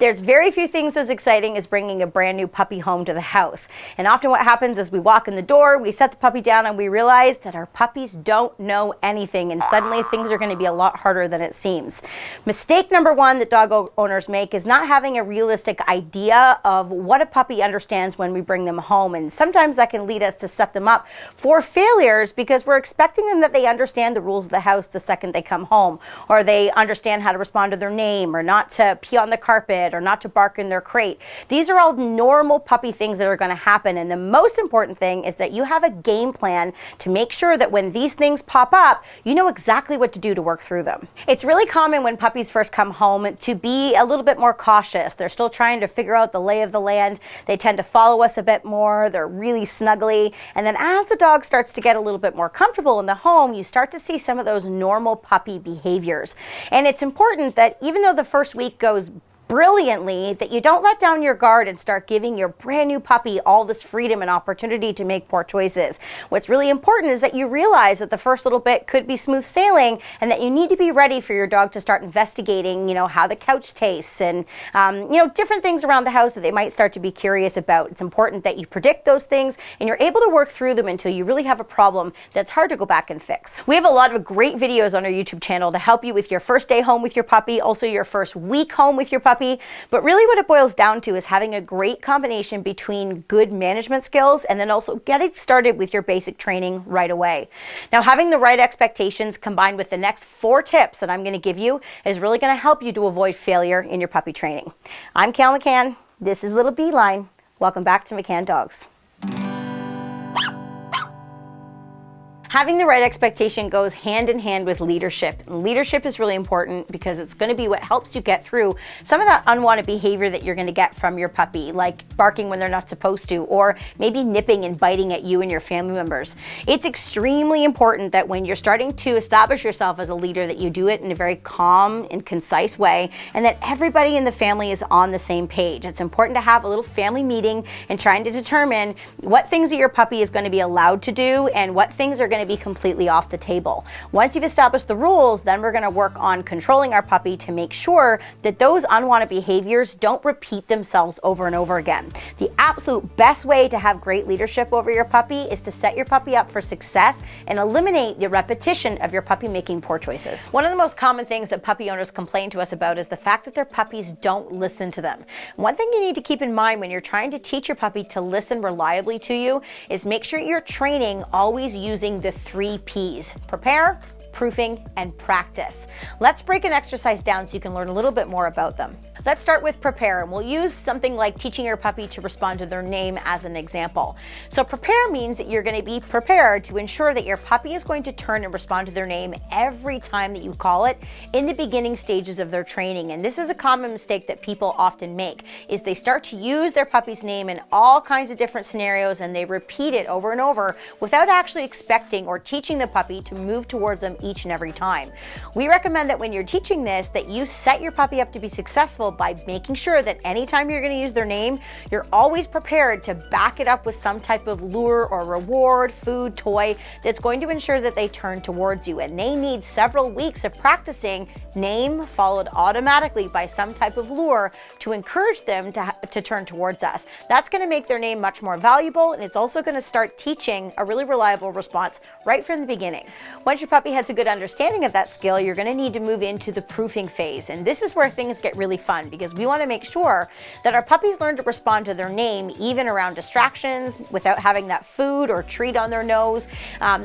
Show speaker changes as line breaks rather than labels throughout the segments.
There's very few things as exciting as bringing a brand new puppy home to the house. And often what happens is we walk in the door, we set the puppy down, and we realize that our puppies don't know anything, and suddenly things are going to be a lot harder than it seems. Mistake number one that dog owners make is not having a realistic idea of what a puppy understands when we bring them home, and sometimes that can lead us to set them up for failures because we're expecting them that they understand the rules of the house the second they come home, or they understand how to respond to their name, or not to pee on the carpet, or not to bark in their crate. These are all normal puppy things that are going to happen, and the most important thing is that you have a game plan to make sure that when these things pop up, you know exactly what to do to work through them. It's really common when puppies first come home to be a little bit more cautious. They're still trying to figure out the lay of the land. They tend to follow us a bit more. They're really snuggly. And then as the dog starts to get a little bit more comfortable in the home, you start to see some of those normal puppy behaviors. And it's important that even though the first week goes brilliantly, that you don't let down your guard and start giving your brand new puppy all this freedom and opportunity to make poor choices. What's really important is that you realize that the first little bit could be smooth sailing, and that you need to be ready for your dog to start investigating, how the couch tastes and, different things around the house that they might start to be curious about. It's important that you predict those things and you're able to work through them until you really have a problem that's hard to go back and fix. We have a lot of great videos on our YouTube channel to help you with your first day home with your puppy, also your first week home with your puppy. But really what it boils down to is having a great combination between good management skills and then also getting started with your basic training right away. Now, having the right expectations combined with the next 4 tips that I'm going to give you is really going to help you to avoid failure in your puppy training. I'm Cal McCann. This is Little Beeline. Welcome back to McCann Dogs. Having the right expectation goes hand in hand with leadership. And leadership is really important because it's going to be what helps you get through some of that unwanted behavior that you're going to get from your puppy, like barking when they're not supposed to, or maybe nipping and biting at you and your family members. It's extremely important that when you're starting to establish yourself as a leader, that you do it in a very calm and concise way, and that everybody in the family is on the same page. It's important to have a little family meeting and trying to determine what things that your puppy is going to be allowed to do and what things are going to be completely off the table. Once you've established the rules, then we're going to work on controlling our puppy to make sure that those unwanted behaviors don't repeat themselves over and over again. The absolute best way to have great leadership over your puppy is to set your puppy up for success and eliminate the repetition of your puppy making poor choices. One of the most common things that puppy owners complain to us about is the fact that their puppies don't listen to them. One thing you need to keep in mind when you're trying to teach your puppy to listen reliably to you is make sure you're training always using the 3 P's: prepare, proofing, and practice. Let's break an exercise down so you can learn a little bit more about them. Let's start with prepare, and we'll use something like teaching your puppy to respond to their name as an example. So prepare means that you're going to be prepared to ensure that your puppy is going to turn and respond to their name every time that you call it in the beginning stages of their training. And this is a common mistake that people often make, is they start to use their puppy's name in all kinds of different scenarios and they repeat it over and over without actually expecting or teaching the puppy to move towards them each and every time. We recommend that when you're teaching this, that you set your puppy up to be successful by making sure that anytime you're going to use their name, you're always prepared to back it up with some type of lure or reward, food, toy that's going to ensure that they turn towards you. And they need several weeks of practicing name followed automatically by some type of lure to encourage them to turn towards us. That's going to make their name much more valuable, and it's also going to start teaching a really reliable response right from the beginning. Once your puppy has a good understanding of that skill, you're going to need to move into the proofing phase. And this is where things get really fun, because we want to make sure that our puppies learn to respond to their name even around distractions without having that food or treat on their nose.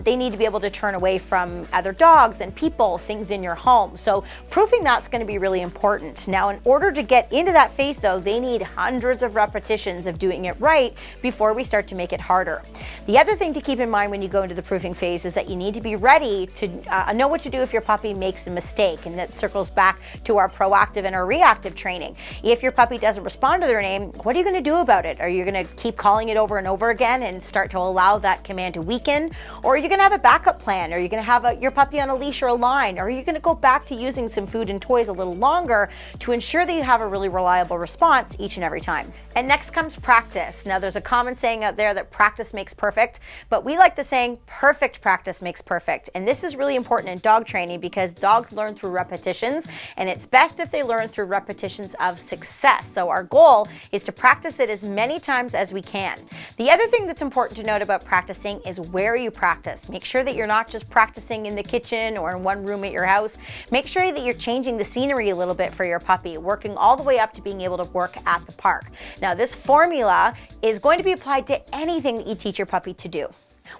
They need to be able to turn away from other dogs and people, things in your home. So proofing, that's going to be really important. Now, in order to get into that phase though, they need hundreds of repetitions of doing it right before we start to make it harder. The other thing to keep in mind when you go into the proofing phase is that you need to be ready to know what to do if your puppy makes a mistake, and that circles back to our proactive and our reactive training. If your puppy doesn't respond to their name, what are you going to do about it? Are you going to keep calling it over and over again and start to allow that command to weaken? Or are you going to have a backup plan? Are you going to have your puppy on a leash or a line? Or are you going to go back to using some food and toys a little longer to ensure that you have a really reliable response each and every time? And next comes practice. Now, there's a common saying out there that practice makes perfect, but we like the saying perfect practice makes perfect. And this is really important in dog training because dogs learn through repetitions, and it's best if they learn through repetitions of success. So our goal is to practice it as many times as we can. The other thing that's important to note about practicing is where you practice. Make sure that you're not just practicing in the kitchen or in one room at your house. Make sure that you're changing the scenery a little bit for your puppy, working all the way up to being able to work at the park. Now, this formula is going to be applied to anything that you teach your puppy to do.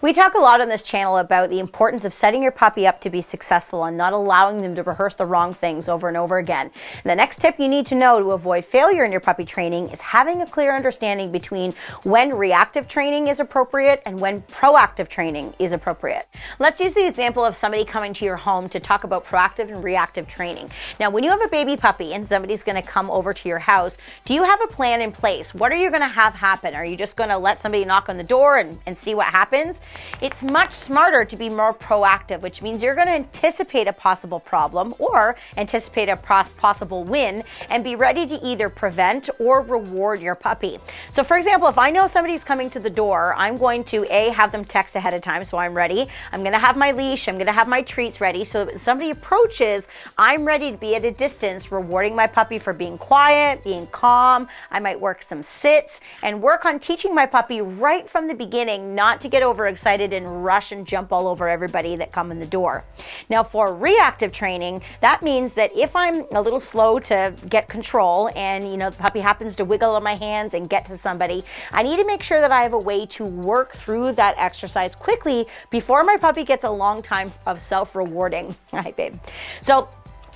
We talk a lot on this channel about the importance of setting your puppy up to be successful and not allowing them to rehearse the wrong things over and over again. And the next tip you need to know to avoid failure in your puppy training is having a clear understanding between when reactive training is appropriate and when proactive training is appropriate. Let's use the example of somebody coming to your home to talk about proactive and reactive training. Now, when you have a baby puppy and somebody's going to come over to your house, do you have a plan in place? What are you going to have happen? Are you just going to let somebody knock on the door and see what happens? It's much smarter to be more proactive, which means you're going to anticipate a possible problem or anticipate a possible win and be ready to either prevent or reward your puppy. So for example, if I know somebody's coming to the door, I'm going to have them text ahead of time so I'm ready. I'm going to have my leash, I'm going to have my treats ready so that when somebody approaches, I'm ready to be at a distance, rewarding my puppy for being quiet, being calm. I might work some sits and work on teaching my puppy right from the beginning not to get overexcited and rush and jump all over everybody that come in the door. Now, for reactive training, that means that if I'm a little slow to get control and the puppy happens to wiggle on my hands and get to somebody, I need to make sure that I have a way to work through that exercise quickly before my puppy gets a long time of self-rewarding. Hi, babe. So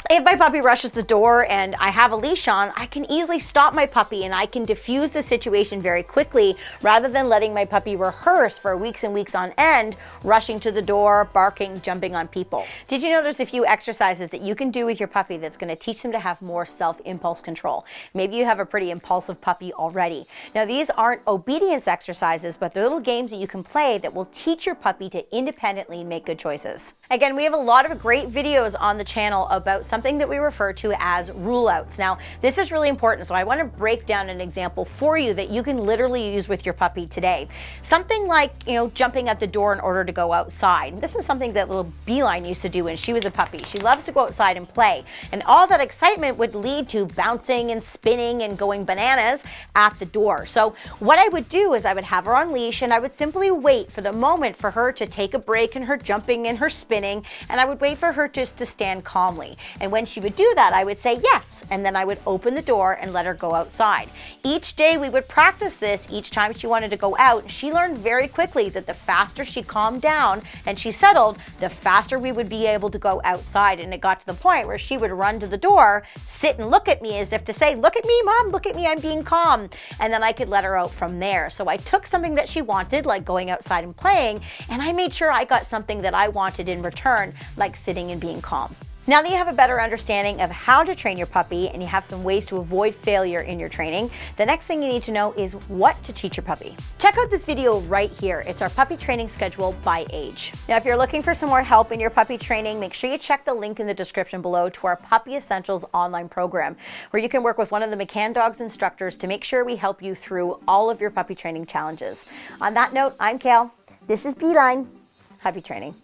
if my puppy rushes the door and I have a leash on, I can easily stop my puppy and I can diffuse the situation very quickly rather than letting my puppy rehearse for weeks and weeks on end, rushing to the door, barking, jumping on people. Did you know there's a few exercises that you can do with your puppy that's going to teach them to have more self-impulse control? Maybe you have a pretty impulsive puppy already. Now, these aren't obedience exercises, but they're little games that you can play that will teach your puppy to independently make good choices. Again, we have a lot of great videos on the channel about something that we refer to as rule outs. Now, this is really important, so I want to break down an example for you that you can literally use with your puppy today. Something like, jumping at the door in order to go outside. This is something that little Beeline used to do when she was a puppy. She loves to go outside and play, and all that excitement would lead to bouncing and spinning and going bananas at the door. So what I would do is I would have her on leash and I would simply wait for the moment for her to take a break in her jumping and her spinning, and I would wait for her just to stand calmly. And when she would do that, I would say yes, and then I would open the door and let her go outside. Each day we would practice this each time she wanted to go out. She learned very quickly that the faster she calmed down and she settled, the faster we would be able to go outside. And it got to the point where she would run to the door, sit and look at me as if to say, "Look at me, Mom, look at me, I'm being calm." And then I could let her out from there. So I took something that she wanted, like going outside and playing, and I made sure I got something that I wanted in return, like sitting and being calm. Now that you have a better understanding of how to train your puppy and you have some ways to avoid failure in your training, the next thing you need to know is what to teach your puppy. Check out this video right here. It's our puppy training schedule by age. Now, if you're looking for some more help in your puppy training, make sure you check the link in the description below to our Puppy Essentials online program, where you can work with one of the McCann Dogs instructors to make sure we help you through all of your puppy training challenges. On that note, I'm Kale. This is Beeline. Happy training.